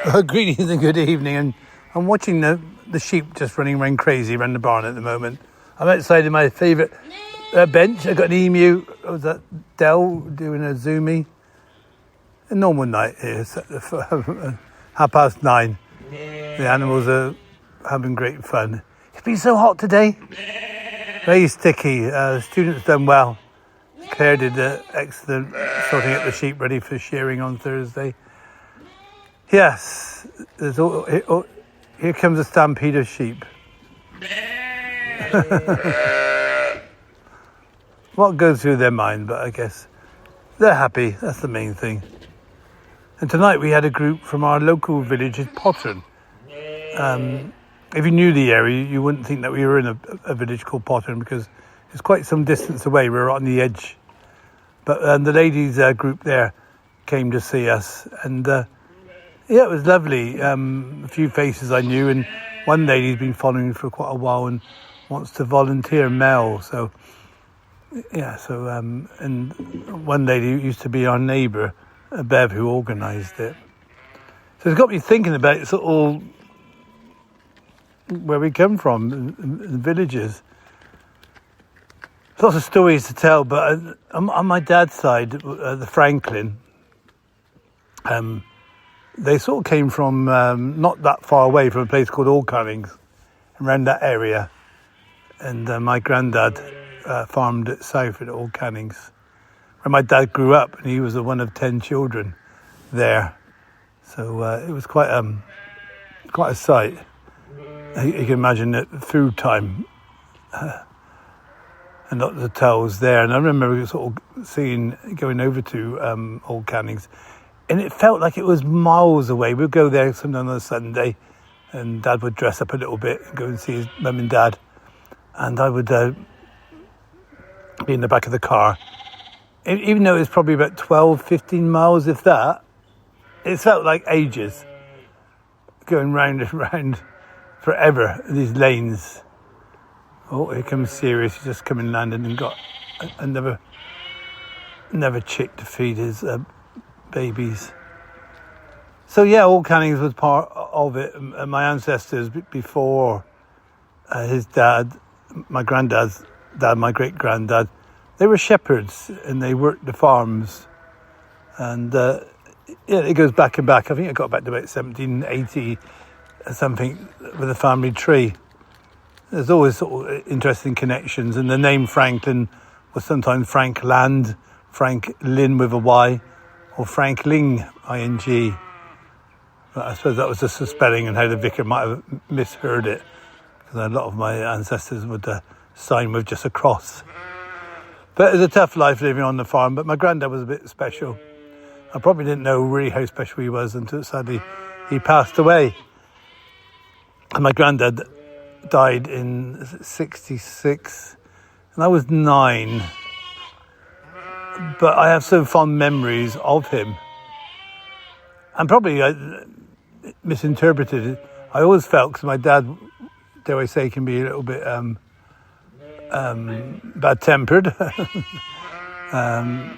Greetings and good evening. And I'm watching the sheep just running around crazy around the barn at the moment. I'm outside in my favourite bench. I've got an emu. What was that? Dell doing a zoomie. A normal night here. It's 9:30. The animals are having great fun. It's been so hot today. Very sticky. The students done well. Claire did excellent sorting out the sheep ready for shearing on Thursday. Yes, here comes a stampede of sheep. What goes through their mind, but I guess they're happy. That's the main thing. And tonight we had a group from our local village in Pottern. If you knew the area, you wouldn't think that we were in a village called Pottern because it's quite some distance away. We're on the edge. But the ladies group there came to see us, and it was lovely. A few faces I knew, and one lady's been following me for quite a while and wants to volunteer, Mel. So, and one lady used to be our neighbour, Bev, who organised it. So it's got me thinking about sort of where we come from, in villages. There's lots of stories to tell, but on my dad's side, the Franklin, they sort of came from not that far away from a place called Cannings, around that area. And my granddad farmed it south at Cannings, where my dad grew up, and he was one of 10 children there. So it was quite a sight. You can imagine it food time. And lots of towels there. And I remember sort of going over to Old Cannings, and it felt like it was miles away. We'd go there sometime on a Sunday, and Dad would dress up a little bit and go and see his mum and dad. And I would be in the back of the car. Even though it was probably about 12, 15 miles, if that, it felt like ages. Going round and round forever, these lanes. Oh, here comes Sirius. He's just come and landed and got another chick to feed his babies. So yeah, Old Cannings was part of it. And my ancestors before his dad, my granddad's dad, my great-granddad, they were shepherds and they worked the farms. And it goes back and back. I think it got back to about 1780 something with the family tree. There's always sort of interesting connections, and the name Franklin was sometimes Frank Land, Frank Lynn with a Y, or Frankling, I-N-G. But I suppose that was just a spelling and how the vicar might have misheard it, because a lot of my ancestors would sign with just a cross. But it was a tough life living on the farm, but my granddad was a bit special. I probably didn't know really how special he was until sadly he passed away. And my granddad died in 1966, and I was 9. But I have so fond memories of him. And probably I misinterpreted it. I always felt, because my dad, dare I say, can be a little bit bad-tempered. And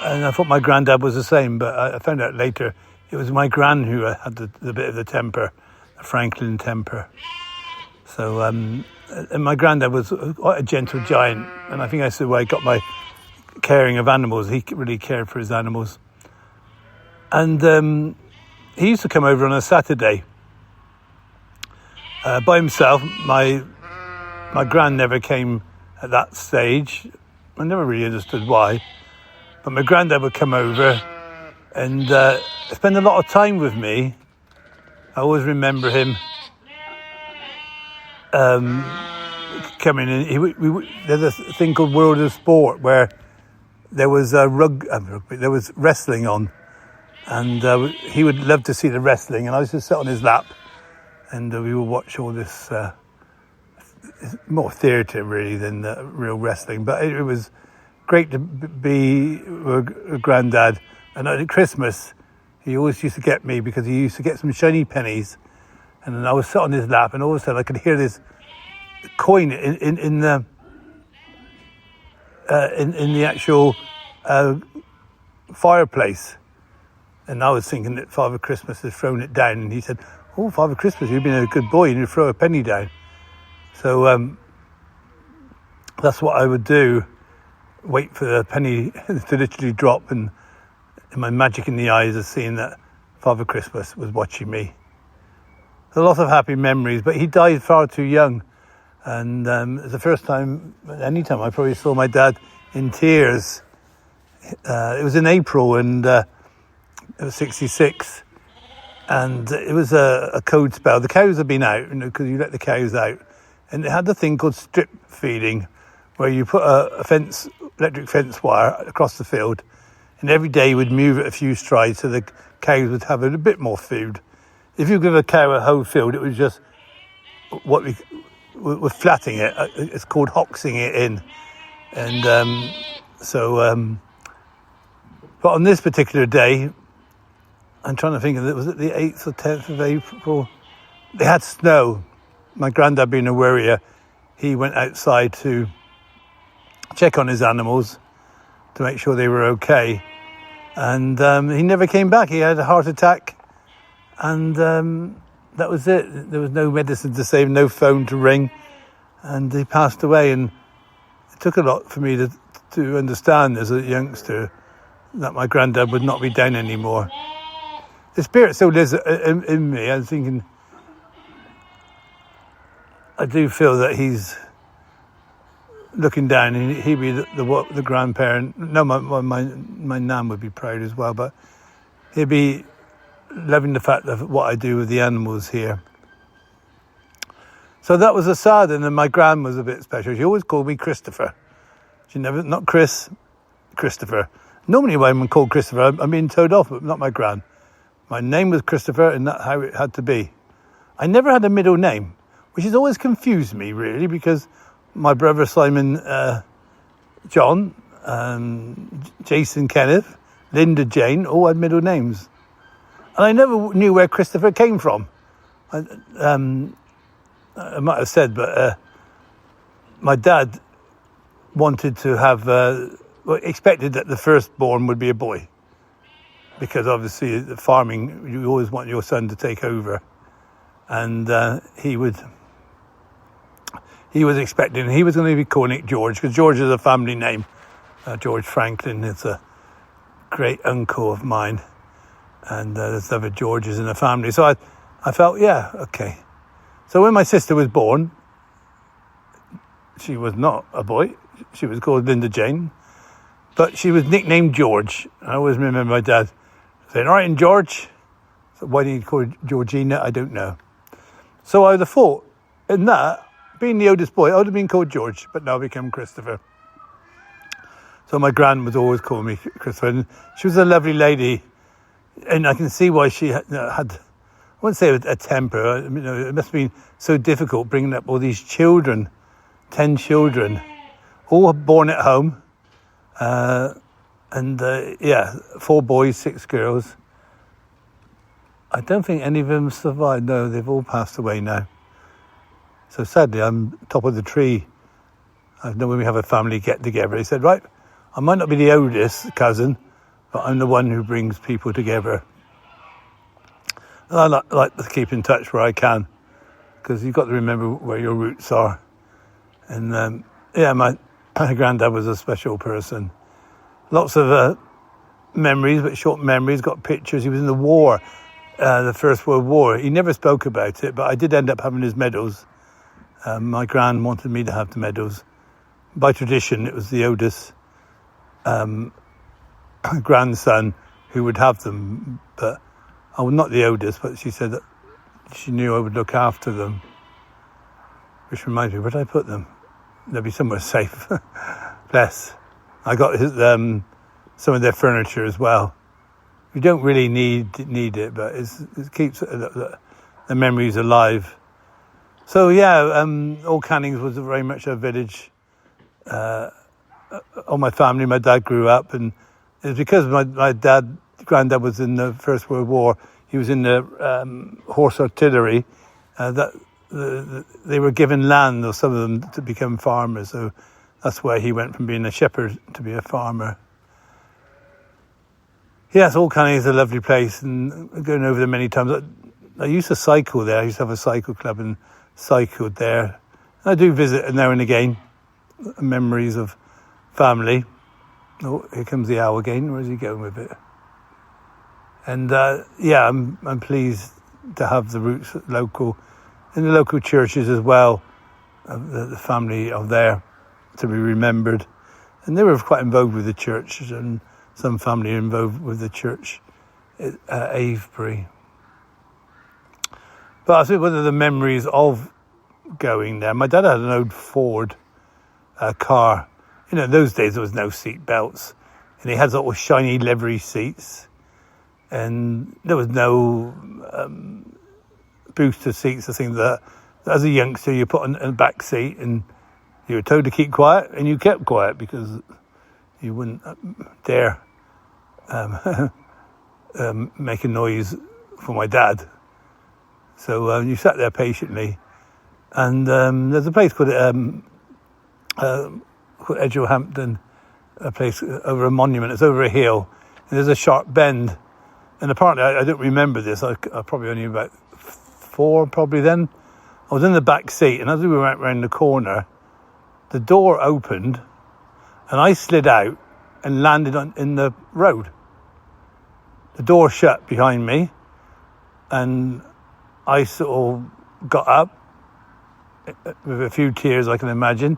I thought my granddad was the same, but I found out later it was my gran who had the bit of the temper, the Franklin temper. So, and my granddad was quite a gentle giant, and I think that's the way I got my caring of animals. He really cared for his animals. And he used to come over on a Saturday by himself. My gran never came at that stage. I never really understood why. But my granddad would come over and spend a lot of time with me. I always remember him coming in. There's a thing called World of Sport where there was there was wrestling on, and he would love to see the wrestling, and I used to sit on his lap, and we would watch all this more theatre really than real wrestling. But it was great to be with a granddad. And at Christmas, he always used to get me because he used to get some shiny pennies, and then I was sat on his lap, and all of a sudden I could hear this coin in the actual fireplace, And I was thinking that Father Christmas had thrown it down, and he said, "Oh, Father Christmas, you've been a good boy, and you throw a penny down." So that's what I would do, wait for the penny to literally drop, and my magic in the eyes of seeing that Father Christmas was watching me. A lot of happy memories, but he died far too young. And it was the first time, any time, I probably saw my dad in tears. It was in April, and it was 66. And it was a cold spell. The cows had been out, because you let the cows out. And it had a thing called strip feeding, where you put a electric fence wire across the field, and every day you would move it a few strides so the cows would have a bit more food. If you give a cow a whole field, it was just what we're flatting it. It's called hoxing it in. And but on this particular day, I'm trying to think of it, was it the 8th or 10th of April? They had snow. My granddad, being a worrier, he went outside to check on his animals to make sure they were okay. And he never came back. He had a heart attack. And that was it. There was no medicine to save, no phone to ring. And he passed away. And it took a lot for me to understand as a youngster that my granddad would not be down anymore. The spirit still lives in me. I'm thinking, I do feel that he's looking down, and he'd be the grandparent. No, my nan would be proud as well, but he'd be loving the fact of what I do with the animals here. So that was a sad, and then my gran was a bit special. She always called me Christopher. She never, not Chris, Christopher. Normally when I'm called Christopher, I'm being told off, but not my gran. My name was Christopher, and that's how it had to be. I never had a middle name, which has always confused me, really, because my brother Simon, John, Jason Kenneth, Linda Jane, all had middle names. And I never knew where Christopher came from. I might have said, but my dad wanted to have, expected that the firstborn would be a boy. Because obviously the farming, you always want your son to take over. And he was expecting, he was going to be calling it George, because George is a family name. George Franklin is a great uncle of mine. And there's other Georges in the family. So I felt, yeah, okay. So when my sister was born, she was not a boy. She was called Linda Jane. But she was nicknamed George. I always remember my dad saying, "All right, and George." So why didn't he call her Georgina? I don't know. So I would have thought, in that, being the oldest boy, I would have been called George, but now become Christopher. So my gran was always calling me Christopher. And she was a lovely lady. And I can see why she had, I wouldn't say a temper. I mean, it must have been so difficult bringing up all these children, 10 children, all born at home. 4 boys, 6 girls. I don't think any of them survived. No, they've all passed away now. So sadly, I'm top of the tree. I know when we have a family get together, they said, right, I might not be the oldest cousin, but I'm the one who brings people together. And I like to keep in touch where I can, because you've got to remember where your roots are. And my granddad was a special person. Lots of memories, but short memories, got pictures. He was in the war, the First World War. He never spoke about it, but I did end up having his medals. My gran wanted me to have the medals. By tradition, it was the oldest grandson who would have them, but I was not the oldest, but she said that she knew I would look after them. Which reminds me, where did I put them? They'll be somewhere safe. Bless. I got some of their furniture as well. You don't really need it, but it keeps the memories alive. So Old Cannings was very much a village. All my family, my dad grew up, and it was because my granddad was in the First World War. He was in the horse artillery. That they were given land, or some of them, to become farmers. So that's where he went from being a shepherd to be a farmer. Yes, Old Cannings is a lovely place, and going over there many times. I used to cycle there. I used to have a cycle club and cycled there. And I do visit now and again. Memories of family. Oh, here comes the owl again. Where's he going with it? And I'm pleased to have the roots in the local churches as well. The family are there to be remembered, and they were quite involved with the church, and some family are involved with the church at Avebury. But I think one of the memories of going there, my dad had an old Ford car. You know, in those days there was no seat belts, and he had sort of shiny livery seats, and there was no booster seats or things like that. As a youngster, you put in the back seat, and you were told to keep quiet, and you kept quiet because you wouldn't dare make a noise for my dad. So you sat there patiently, and there's a place called Edgehampton, a place over a monument. It's over a hill, and there's a sharp bend. And apparently, I don't remember this. I probably only about 4, probably then. I was in the back seat, and as we went round the corner, the door opened, and I slid out and landed in the road. The door shut behind me, and I sort of got up with a few tears, I can imagine,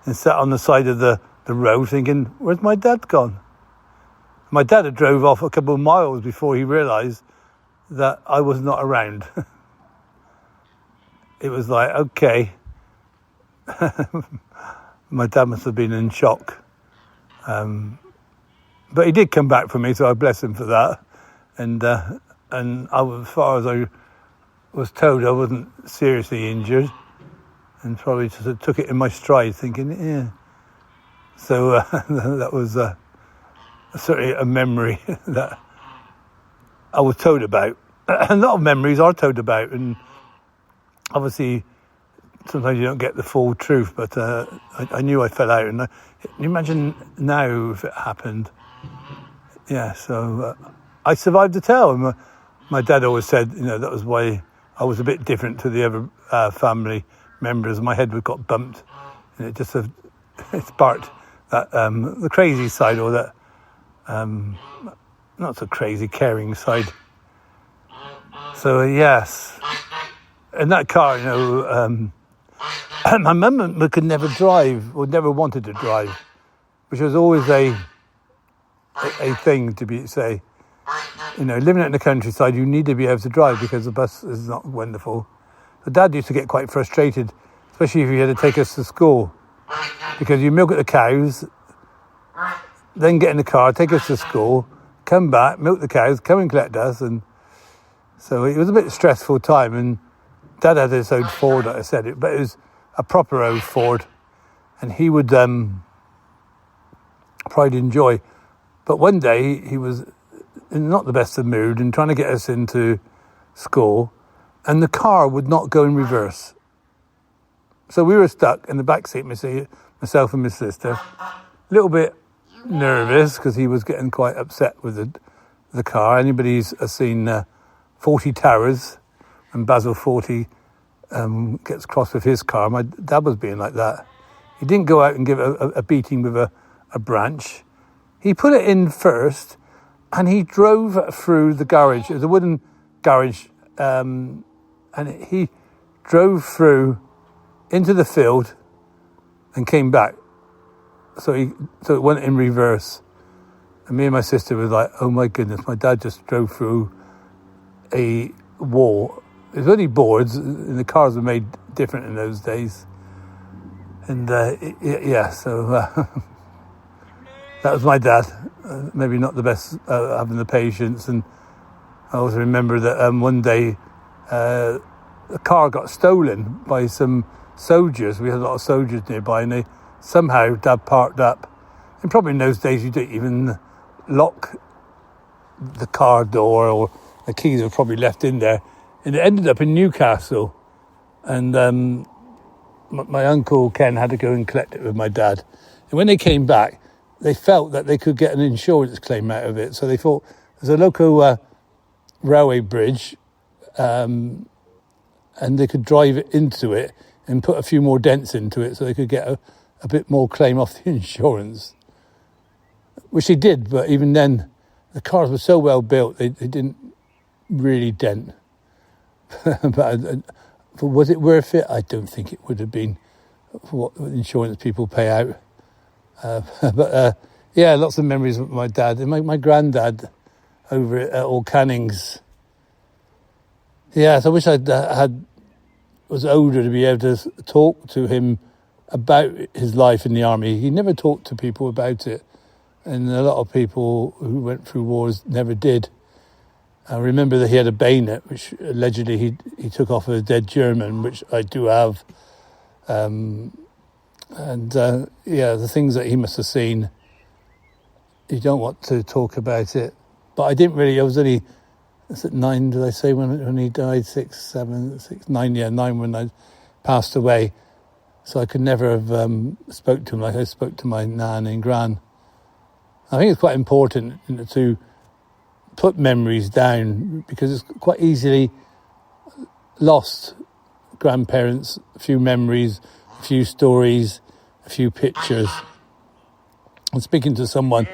and sat on the side of the road thinking, where's my dad gone? My dad had drove off a couple of miles before he realised that I was not around. It was like, okay. My dad must have been in shock. But he did come back for me, so I bless him for that. And as far as I was told, I wasn't seriously injured, and probably just took it in my stride, thinking, yeah. So that was certainly a memory that I was told about. A lot of memories are told about, and obviously sometimes you don't get the full truth, but I knew I fell out. And can you imagine now if it happened? Yeah, so I survived the tell. And my dad always said, that was why I was a bit different to the other family members. My head got bumped, and it just it sparked that the crazy side, or that not so crazy, caring side. So yes, in that car, my mum could never drive, or never wanted to drive, which was always a thing to say. Living out in the countryside, you need to be able to drive because the bus is not wonderful. But Dad used to get quite frustrated, especially if he had to take us to school, because you milk at the cows, then get in the car, take us to school, come back, milk the cows, come and collect us, and so it was a bit of a stressful time. And Dad had his own Ford, like I said, but it was a proper old Ford, and he would probably enjoy. But one day he was in not the best of mood and trying to get us into school, and the car would not go in reverse. So we were stuck in the back seat, myself and my sister, a little bit nervous because he was getting quite upset with the car. Anybody's seen 40 Towers, and Basil 40 gets cross with his car. My dad was being like that. He didn't go out and give a beating with a branch. He put it in first, and he drove through the garage. It was a wooden garage, and he drove through into the field and came back. So it went in reverse. And me and my sister were like, oh my goodness, my dad just drove through a wall. It was only boards, and the cars were made different in those days. And so that was my dad. Maybe not the best having the patience. And I also remember that one day a car got stolen by some soldiers. We had a lot of soldiers nearby, and somehow Dad parked up. And probably in those days you didn't even lock the car door, or the keys were probably left in there. And it ended up in Newcastle. And my uncle Ken had to go and collect it with my dad. And when they came back, they felt that they could get an insurance claim out of it. So they thought, There's a local railway bridge, and they could drive it into it and put a few more dents into it so they could get a bit more claim off the insurance, which they did. But even then, the cars were so well built, they didn't really dent. But was it worth it? I don't think it would have been for what insurance people pay out. Yeah, lots of memories of my dad and my granddad over at Old Cannings. Yeah, so I wish I was older to be able to talk to him about his life in the army. He never talked to people about it, and a lot of people who went through wars never did. I remember that he had a bayonet, which allegedly he took off a dead German, which I do have. The things that he must have seen, you don't want to talk about it. But I didn't really, I was only, is it 9, did I say, when he died? 6, 7, 6, 9, yeah, 9 when I passed away. So I could never have spoke to him like I spoke to my nan and gran. I think it's quite important to put memories down because it's quite easily lost. Grandparents, a few memories, a few stories, a few pictures. I'm speaking to someone,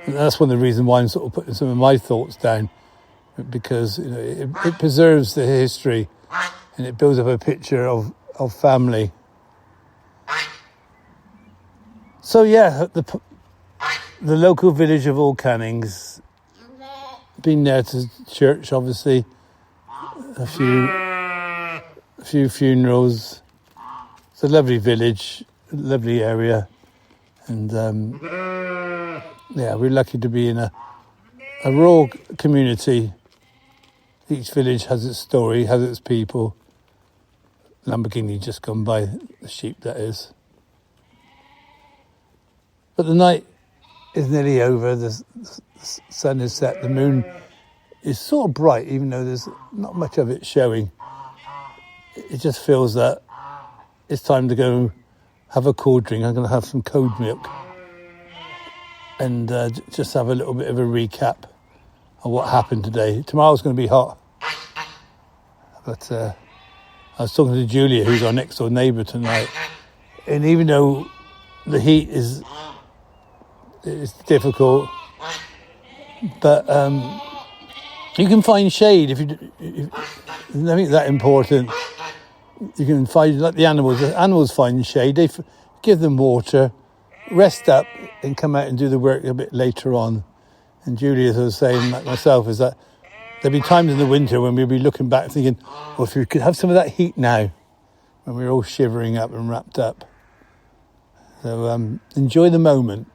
and that's one of the reasons why I'm sort of putting some of my thoughts down, because it preserves the history and it builds up a picture of family. So yeah, the local village of Old Cannings, been there to church, obviously, a few funerals. It's a lovely village, lovely area, and we're lucky to be in a rural community. Each village has its story, has its people. Lamborghini just gone by, the sheep that is. But the night is nearly over, the sun is set, the moon is sort of bright, even though there's not much of it showing. It just feels that it's time to go have a cold drink. I'm going to have some cold milk and just have a little bit of a recap of what happened today. Tomorrow's going to be hot. But I was talking to Julia, who's our next door neighbour tonight, and even though the heat is difficult, but you can find shade if I think that important. You can find, like the animals find shade. They give them water, rest up, and come out and do the work a bit later on. And Julia was saying, like myself, is that there'll be times in the winter when we'll be looking back thinking, well, if we could have some of that heat now, when we're all shivering up and wrapped up. So enjoy the moment.